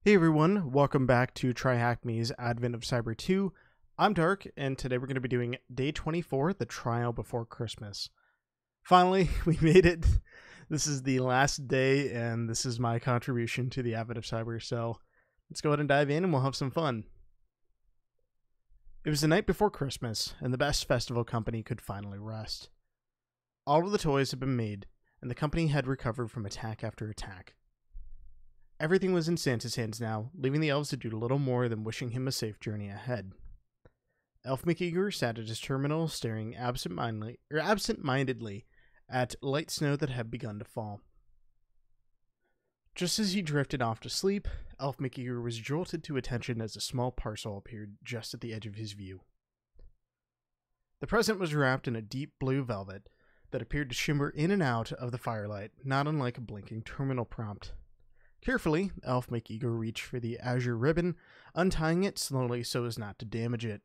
Hey everyone, welcome back to TryHackMe's Advent of Cyber 2. I'm Dark, and today we're going to be doing Day 24, the trial before Christmas. Finally, we made it. This is the last day, and this is my contribution to the Advent of Cyber, so let's go ahead and dive in and we'll have some fun. It was the night before Christmas, and the best festival company could finally rest. All of the toys had been made, and the company had recovered from attack after attack. Everything was in Santa's hands now, leaving the elves to do little more than wishing him a safe journey ahead. Elf McEager sat at his terminal, staring absent-mindedly at light snow that had begun to fall. Just as he drifted off to sleep, Elf McEager was jolted to attention as a small parcel appeared just at the edge of his view. The present was wrapped in a deep blue velvet that appeared to shimmer in and out of the firelight, not unlike a blinking terminal prompt. Carefully, Elf McEager reached for the azure ribbon, untying it slowly so as not to damage it.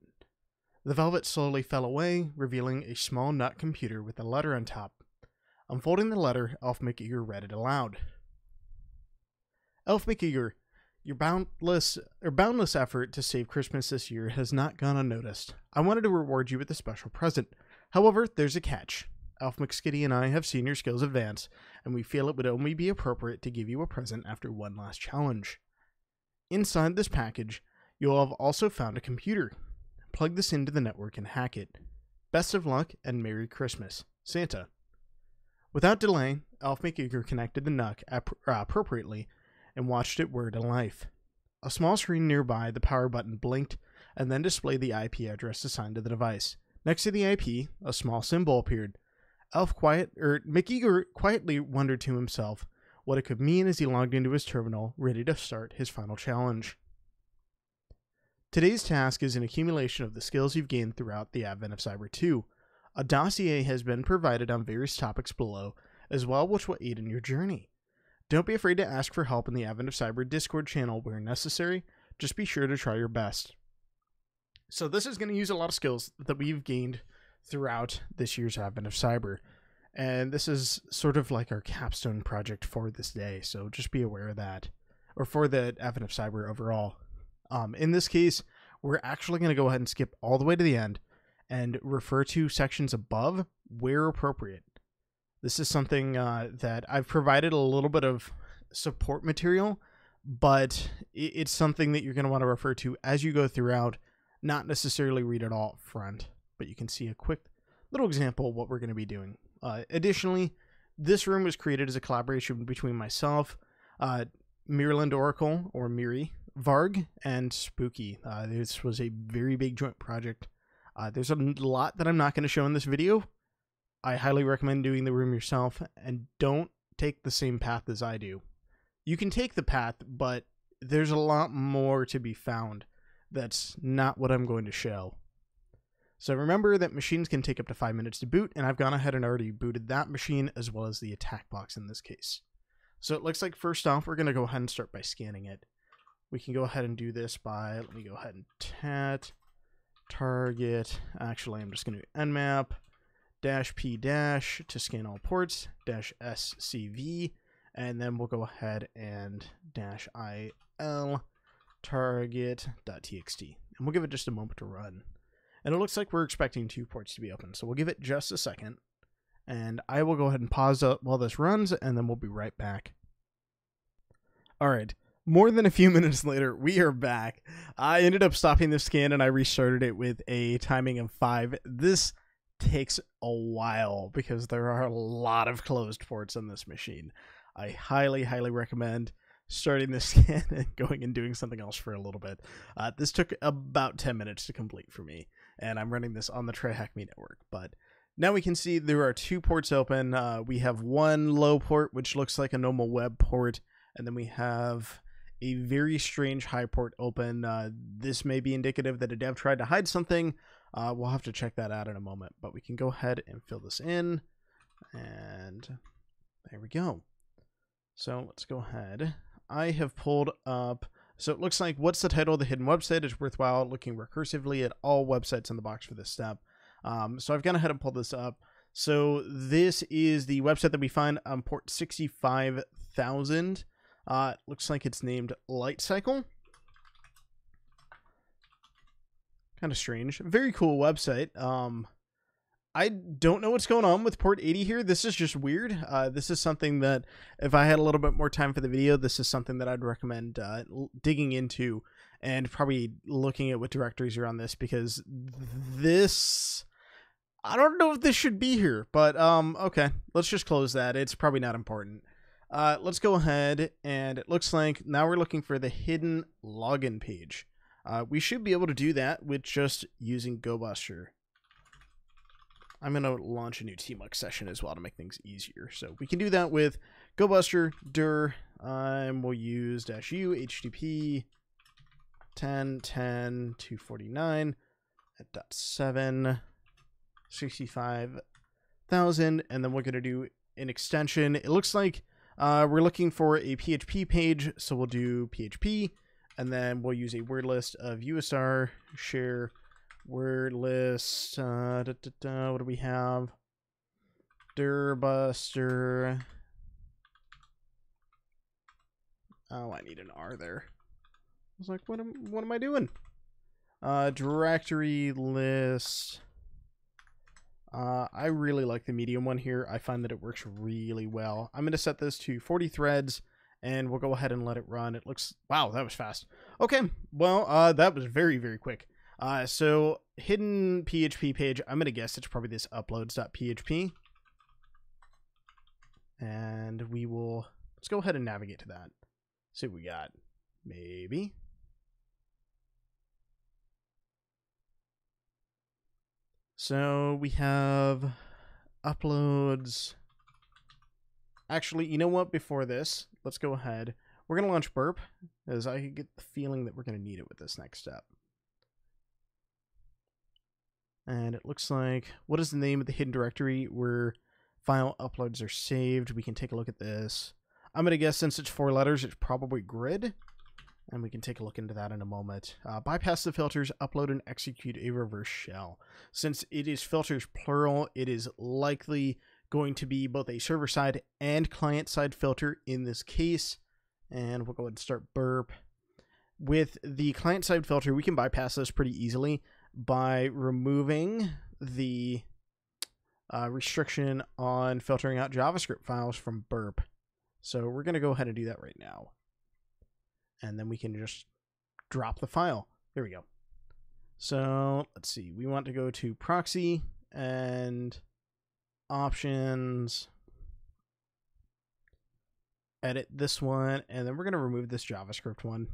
The velvet slowly fell away, revealing a small nut computer with a letter on top. Unfolding the letter, Elf McEager read it aloud. Elf McEager, your boundless effort to save Christmas this year has not gone unnoticed. I wanted to reward you with a special present. However, there's a catch. Elf McSkitty and I have seen your skills advance, and we feel it would only be appropriate to give you a present after one last challenge. Inside this package, you'll have also found a computer. Plug this into the network and hack it. Best of luck and Merry Christmas, Santa. Without delay, Elf McEager connected the NUC appropriately and watched it whir to life. A small screen nearby, the power button blinked and then displayed the IP address assigned to the device. Next to the IP, a small symbol appeared. McEager quietly wondered to himself what it could mean as he logged into his terminal, ready to start his final challenge. Today's task is an accumulation of the skills you've gained throughout the Advent of Cyber 2. A dossier has been provided on various topics below, as well, which will aid in your journey. Don't be afraid to ask for help in the Advent of Cyber Discord channel where necessary. Just be sure to try your best. So this is going to use a lot of skills that we've gained throughout this year's Advent of Cyber, and this is sort of like our capstone project for this day, so just be aware of that, or for the Advent of Cyber overall. In this case, we're actually going to go ahead and skip all the way to the end and refer to sections above where appropriate. This is something that I've provided a little bit of support material, but it's something that you're going to want to refer to as you go throughout, not necessarily read it all up front. But you can see a quick little example of what we're going to be doing. Additionally, this room was created as a collaboration between myself, Mirland Oracle, or Miri, Varg, and Spooky. This was a very big joint project. There's a lot that I'm not going to show in this video. I highly recommend doing the room yourself, and don't take the same path as I do. You can take the path, but there's a lot more to be found. That's not what I'm going to show. So remember that machines can take up to 5 minutes to boot, and I've gone ahead and already booted that machine as well as the attack box in this case. So it looks like first off, we're going to go ahead and start by scanning it. We can go ahead and do this by, let me go ahead and target, actually I'm just going to nmap -p- to scan all ports, -scv, and then we'll go ahead and -il target.txt, and we'll give it just a moment to run. And it looks like we're expecting 2 ports to be open, so we'll give it just a second. And I will go ahead and pause up while this runs, and then we'll be right back. Alright, more than a few minutes later, we are back. I ended up stopping the scan, and I restarted it with a timing of 5. This takes a while, because there are a lot of closed ports on this machine. I highly, highly recommend starting the scan and going and doing something else for a little bit. This took about 10 minutes to complete for me, and I'm running this on the TryHackMe network. But now we can see there are 2 ports open. We have one low port, which looks like a normal web port, and then we have a very strange high port open. This may be indicative that a dev tried to hide something. We'll have to check that out in a moment, but we can go ahead and fill this in, and there we go. So let's go ahead. I have pulled up, so it looks like what's the title of the hidden website is worthwhile looking recursively at all websites in the box for this step. So I've gone ahead and pulled this up. So this is the website that we find on port 65,000. Looks like it's named Light Cycle. Kind of strange. Very cool website. I don't know what's going on with port 80 here. This is just weird. This is something that if I had a little bit more time for the video, this is something that I'd recommend digging into and probably looking at what directories are on this, because this, I don't know if this should be here, but okay, let's just close that. It's probably not important. Let's go ahead, and it looks like now we're looking for the hidden login page. We should be able to do that with just using GoBuster. I'm going to launch a new TMUX session as well to make things easier. So we can do that with GoBuster, dir, we'll use -u, HTTP, 10.10.249 at .7, 65,000, and then we're going to do an extension. It looks like we're looking for a PHP page, so we'll do PHP, and then we'll use a word list of USR, share, word list, what do we have? dirbuster. Oh, I need an R there. I was like, what am I doing? Directory list. I really like the medium one here. I find that it works really well. I'm going to set this to 40 threads, and we'll go ahead and let it run. It looks, wow, that was fast. Okay, well, that was very, very quick. So hidden PHP page, I'm going to guess it's probably this uploads.php. And let's go ahead and navigate to that. See what we got. Maybe. So we have uploads. Actually, you know what? Before this, let's go ahead. We're going to launch burp, as I get the feeling that we're going to need it with this next step. And it looks like, what is the name of the hidden directory where file uploads are saved? We can take a look at this. I'm going to guess since it's 4 letters, it's probably grid. And we can take a look into that in a moment. Bypass the filters, upload and execute a reverse shell. Since it is filters plural, it is likely going to be both a server-side and client-side filter in this case. And we'll go ahead and start burp. With the client-side filter, we can bypass this pretty easily by removing the restriction on filtering out JavaScript files from burp. So we're going to go ahead and do that right now. And then we can just drop the file. There we go. So let's see. We want to go to proxy and options. Edit this one. And then we're going to remove this JavaScript one.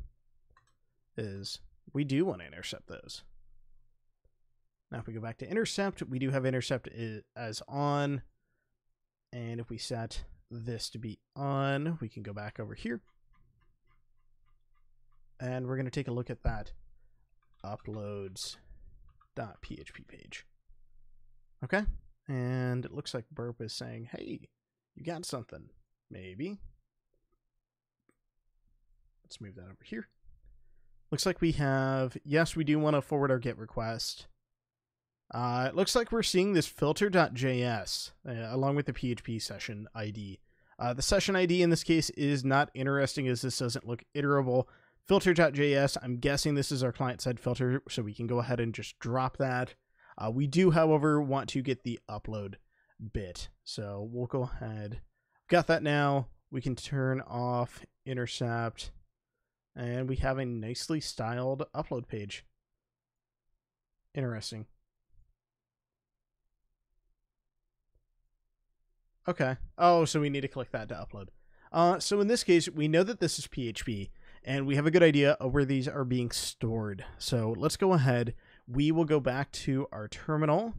We do want to intercept those. Now if we go back to intercept, we do have intercept as on. And if we set this to be on, we can go back over here. And we're going to take a look at that uploads.php page. Okay. And it looks like burp is saying, hey, you got something. Maybe. Let's move that over here. Looks like we have, yes, we do want to forward our GET request. It looks like we're seeing this filter.js along with the PHP session ID. The session ID in this case is not interesting as this doesn't look iterable. Filter.js, I'm guessing this is our client-side filter, so we can go ahead and just drop that. We do, however, want to get the upload bit. So we'll go ahead. Got that now. We can turn off intercept. And we have a nicely styled upload page. Interesting. Okay. Oh, so we need to click that to upload. So in this case, we know that this is PHP, and we have a good idea of where these are being stored. So let's go ahead. We will go back to our terminal.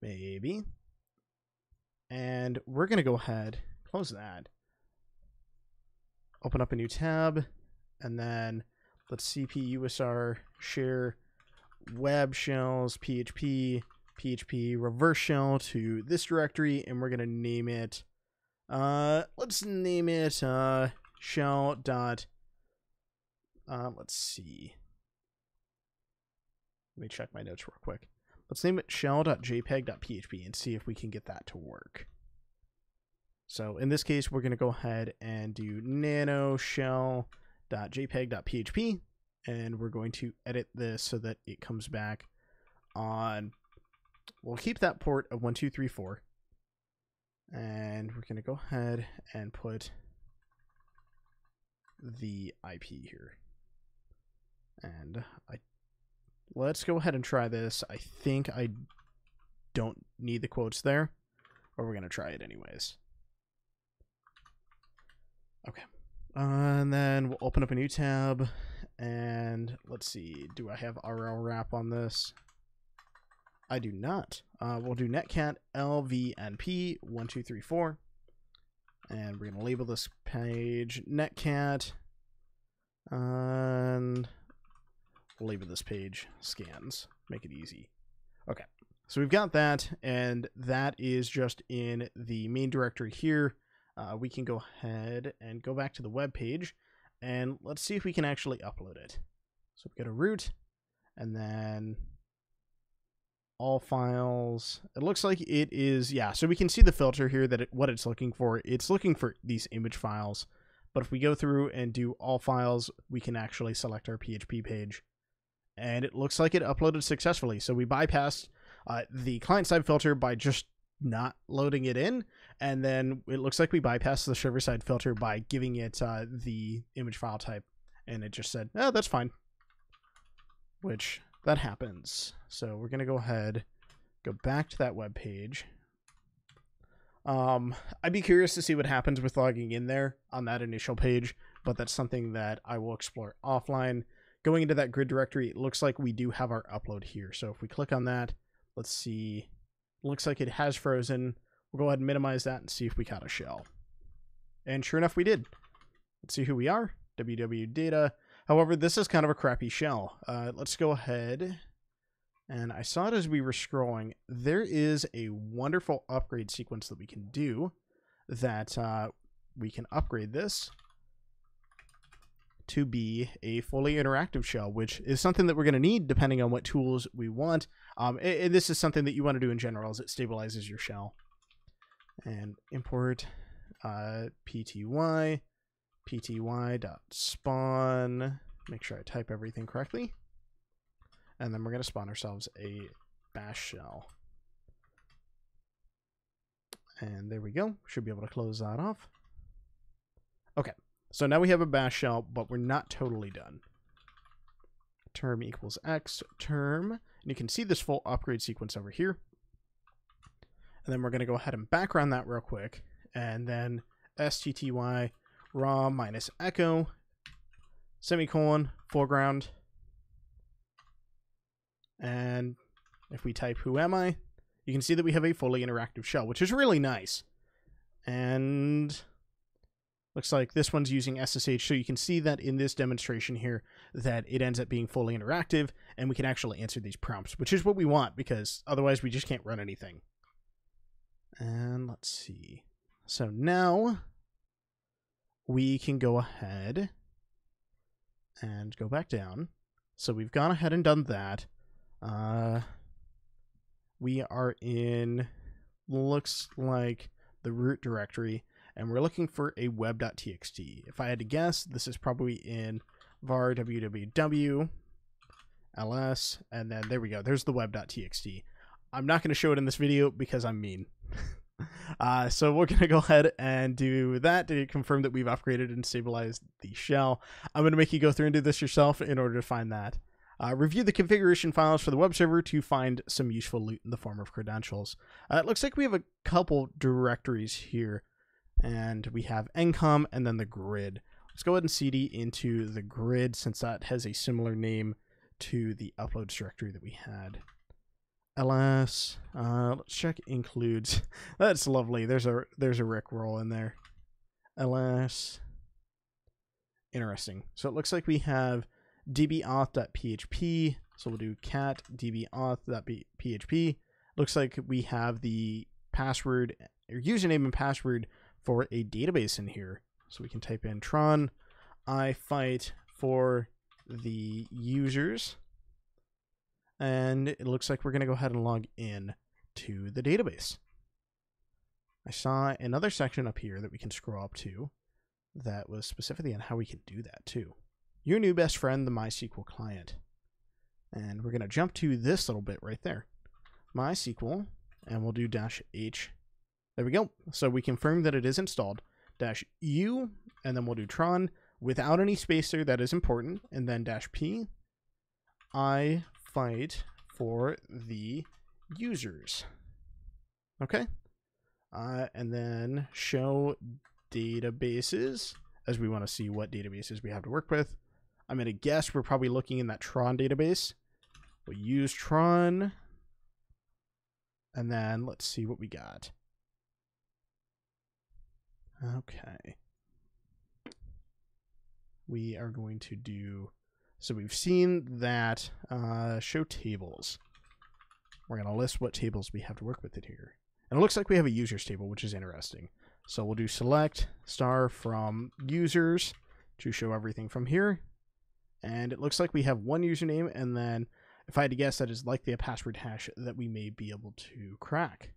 Maybe. And we're going to go ahead, close that. Open up a new tab. And then let's cp usr share web shells php reverse shell to this directory, and we're going to name it let's name it shell dot let's see, let me check my notes real quick. Let's name it shell.jpeg.php and see if we can get that to work. So in this case, we're going to go ahead and do nanoshell.jpeg.php, and we're going to edit this so that it comes back on, we'll keep that port of 1234, and we're going to go ahead and put the IP here. And let's go ahead and try this. I think I don't need the quotes there, but we're going to try it anyways. Okay. And then we'll open up a new tab, and let's see, do I have RL wrap on this? I do not. We'll do netcat lvnp 1234, and we're going to label this page netcat, and we'll label this page scans. Make it easy. Okay, so we've got that, and that is just in the main directory here. We can go ahead and go back to the web page, and let's see if we can actually upload it. So we go to root, and then all files. It looks like it is, yeah, so we can see the filter here that what it's looking for. It's looking for these image files, but if we go through and do all files, we can actually select our PHP page, and it looks like it uploaded successfully. So we bypassed the client-side filter by just not loading it in, and then it looks like we bypassed the server-side filter by giving it the image file type, and it just said, oh, that's fine, which that happens. So we're gonna go ahead, go back to that web page. I'd be curious to see what happens with logging in there on that initial page, but that's something that I will explore offline. Going into that grid directory, it looks like we do have our upload here. So if we click on that, let's see, looks like it has frozen. We'll go ahead and minimize that and see if we caught a shell. And sure enough, we did. Let's see who we are. www.data. However, this is kind of a crappy shell. Let's go ahead. And I saw it as we were scrolling. There is a wonderful upgrade sequence that we can do that we can upgrade this to be a fully interactive shell, which is something that we're going to need depending on what tools we want. This is something that you want to do in general, as it stabilizes your shell. And import pty pty.spawn. Make sure I type everything correctly. And then we're going to spawn ourselves a bash shell. And there we go. Should be able to close that off. Okay. So now we have a bash shell, but we're not totally done. Term equals x term. And you can see this full upgrade sequence over here. And then we're going to go ahead and background that real quick. And then stty raw minus echo semicolon foreground. And if we type who am I, you can see that we have a fully interactive shell, which is really nice. And looks like this one's using SSH, so you can see that in this demonstration here that it ends up being fully interactive, and we can actually answer these prompts, which is what we want, because otherwise we just can't run anything. And let's see. So now we can go ahead and go back down. So we've gone ahead and done that. We are in, looks like, the root directory, and we're looking for a web.txt. If I had to guess, this is probably in var www ls, and then there we go. There's the web.txt. I'm not going to show it in this video because I'm mean. So we're going to go ahead and do that to confirm that we've upgraded and stabilized the shell. I'm going to make you go through and do this yourself in order to find that. Review the configuration files for the web server to find some useful loot in the form of credentials. It looks like we have a couple directories here, and we have encom and then the grid. Let's go ahead and cd into the grid, since that has a similar name to the uploads directory that we had. ls, let's check includes. That's lovely. There's a rickroll in there. ls, interesting. So it looks like we have dbauth.php, so we'll do cat dbauth.php. Looks like we have the password or username and password for a database in here, so we can type in tron I fight for the users, and it looks like we're going to go ahead and log in to the database. I saw another section up here that we can scroll up to that was specifically on how we can do that too. Your new best friend, the MySQL client. And we're going to jump to this little bit right there. MySQL, and we'll do -H. There we go. So we confirm that it is installed. -U, and then we'll do tron without any space there. That is important. And then -P. I fight for the users. Okay. And then show databases, as we want to see what databases we have to work with. I'm going to guess we're probably looking in that tron database. We'll use tron. And then let's see what we got. Okay. We are going to do, so we've seen that show tables. We're going to list what tables we have to work with it here. And it looks like we have a users table, which is interesting. So we'll do select star from users to show everything from here. And it looks like we have one username, and then if I had to guess, that is likely a password hash that we may be able to crack.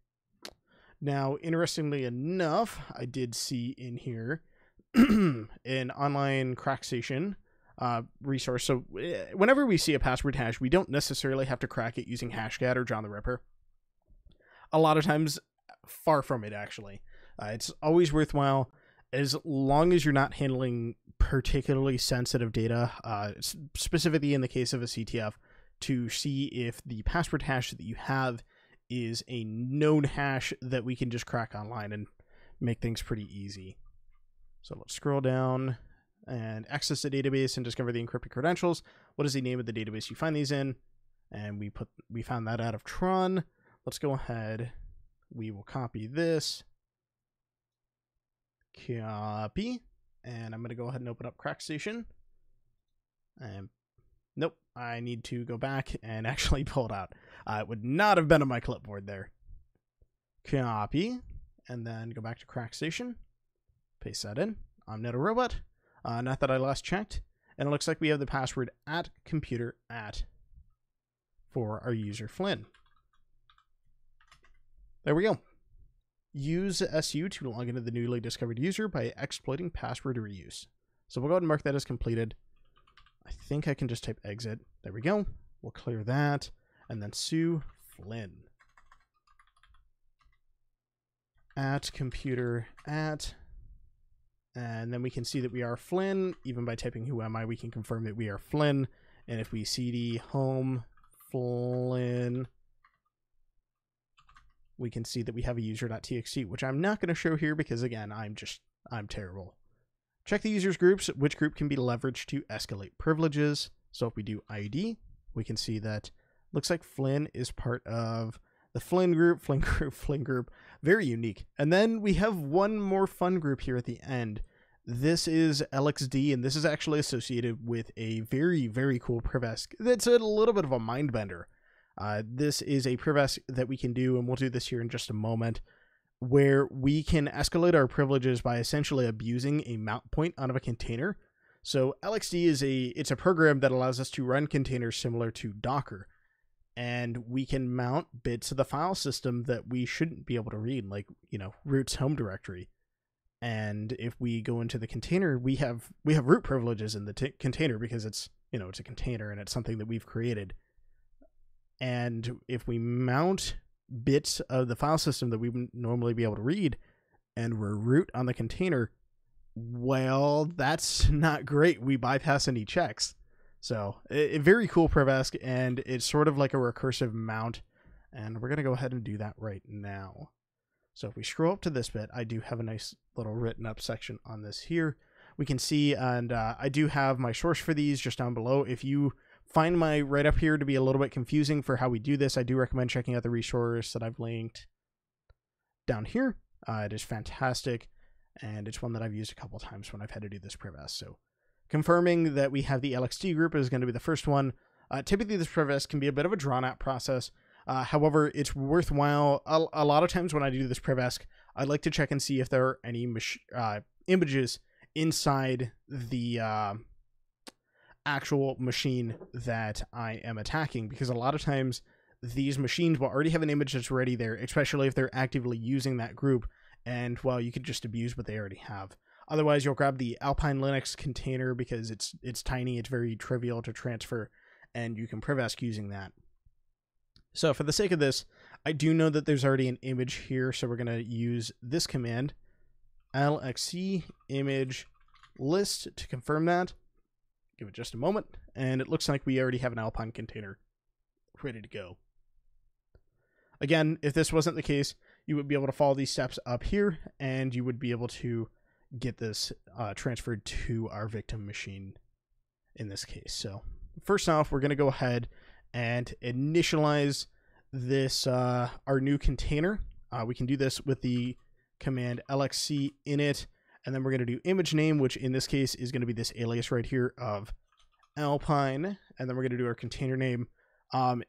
Now, interestingly enough, I did see in here an online CrackStation resource. So whenever we see a password hash, we don't necessarily have to crack it using Hashcat or John the Ripper. A lot of times, far from it, actually. It's always worthwhile, as long as you're not handling particularly sensitive data, specifically in the case of a CTF, to see if the password hash that you have is a known hash that we can just crack online and make things pretty easy. So let's scroll down and access the database and discover the encrypted credentials. What is the name of the database you find these in? And we found that out of tron. Let's go ahead. We will copy this. Copy. And I'm going to go ahead and open up CrackStation. And nope, I need to go back and actually pull it out. It would not have been on my clipboard there. Copy. And then go back to CrackStation. Paste that in. I'm not a robot. Not that I last checked. And it looks like we have the password @computer@ for our user Flynn. There we go. Use SU to log into the newly discovered user by exploiting password reuse. So we'll go ahead and mark that as completed. I think I can just type exit. There we go. We'll clear that. And then Sue Flynn. @computer@. And then we can see that we are Flynn. Even by typing who am I, we can confirm that we are Flynn. And if we cd home Flynn, we can see that we have a user.txt, which I'm not going to show here because, again, I'm terrible. Check the users groups, which group can be leveraged to escalate privileges. So if we do ID, we can see that looks like Flynn is part of the Flynn group, Flynn group, Flynn group. Very unique. And then we have one more fun group here at the end. This is LXD, and this is actually associated with a very, very cool Privesk that's a little bit of a mind bender. This is a Privesk that we can do, and we'll do this here in just a moment, where we can escalate our privileges by essentially abusing a mount point out of a container. So LXD is it's a program that allows us to run containers similar to Docker, and we can mount bits of the file system that we shouldn't be able to read, like, root's home directory. And if we go into the container, we have root privileges in the container because it's a container and it's something that we've created. And if we mount bits of the file system that we would normally be able to read and we're root on the container, well, that's not great. We bypass any checks. So a very cool Privesk, and it's sort of like a recursive mount. And we're going to go ahead and do that right now. So if we scroll up to this bit, I do have a nice little written up section on this here. We can see, and I do have my source for these just down below. If you find my right up here to be a little bit confusing for how we do this, I do recommend checking out the resource that I've linked down here. It is fantastic, and it's one that I've used a couple times when I've had to do this Privesk. So confirming that we have the LXD group is going to be the first one. Typically, this Privesk can be a bit of a drawn-out process. However, it's worthwhile. A lot of times when I do this Privesk, I like to check and see if there are any images inside the actual machine that I am attacking, because a lot of times these machines will already have an image that's ready there, especially if they're actively using that group, and, well, you could just abuse what they already have. Otherwise, you'll grab the Alpine Linux container because it's tiny, it's very trivial to transfer, and you can Privask using that. So for the sake of this, I do know that there's already an image here, so we're going to use this command, lxc image list, to confirm that. Give it just a moment, and it looks like we already have an Alpine container ready to go. Again, if this wasn't the case, you would be able to follow these steps up here, and you would be able to get this transferred to our victim machine in this case. So first off, we're going to go ahead and initialize this our new container. We can do this with the command lxc init, and then we're going to do image name, which in this case is going to be this alias right here of Alpine, and then we're going to do our container name.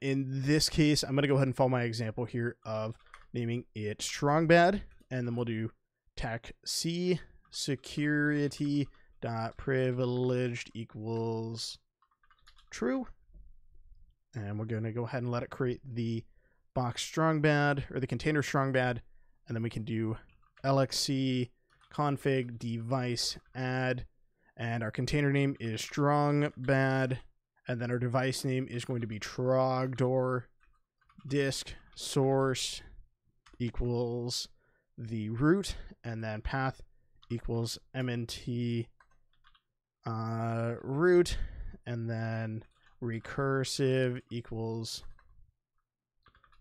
In this case, I'm going to go ahead and follow my example here of naming it StrongBad, and then we'll do tac c security.privileged equals true. And we're going to go ahead and let it create the box StrongBad, or the container StrongBad, and then we can do lxc config device add, and our container name is StrongBad, and then our device name is going to be Trogdor disk source equals the root, and then path equals mnt root, and then recursive equals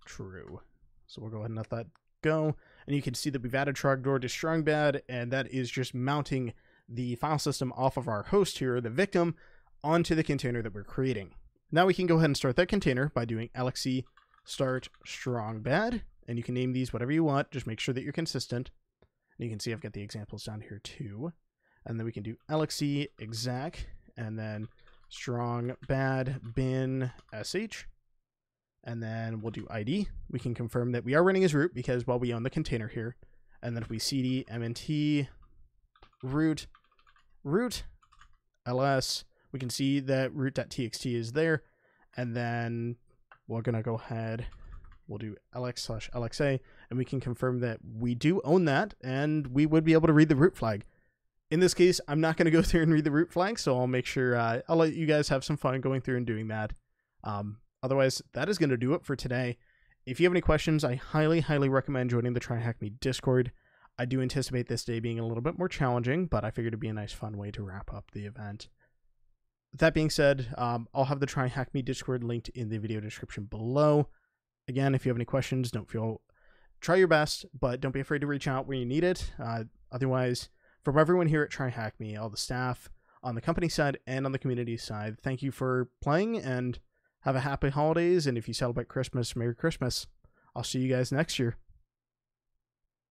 true. So we'll go ahead and let that go, and you can see that we've added Trogdor to StrongBad, and that is just mounting the file system off of our host here, the victim, onto the container that we're creating. Now we can go ahead and start that container by doing lxc start StrongBad, and you can name these whatever you want, just make sure that you're consistent. And you can see I've got the examples down here too. And then we can do lxc exec, and then StrongBad bin sh, and then we'll do id. We can confirm that we are running as root because, well, we own the container here. And then if we cd mnt root ls, we can see that root.txt is there, and then we're gonna go ahead, we'll do lx/lxa, and we can confirm that we do own that, and we would be able to read the root flag. In this case, I'm not going to go through and read the root flag, so I'll make sure I'll let you guys have some fun going through and doing that. Otherwise, that is going to do it for today. If you have any questions, I highly recommend joining the Try Hack Me Discord. I do anticipate this day being a little bit more challenging, but I figured it'd be a nice fun way to wrap up the event. That being said, I'll have the Try Hack Me Discord linked in the video description below. Again, if you have any questions, try your best, but don't be afraid to reach out when you need it. Otherwise, from everyone here at Try Hack Me, all the staff on the company side and on the community side, thank you for playing, and have a happy holidays. And if you celebrate Christmas, Merry Christmas. I'll see you guys next year.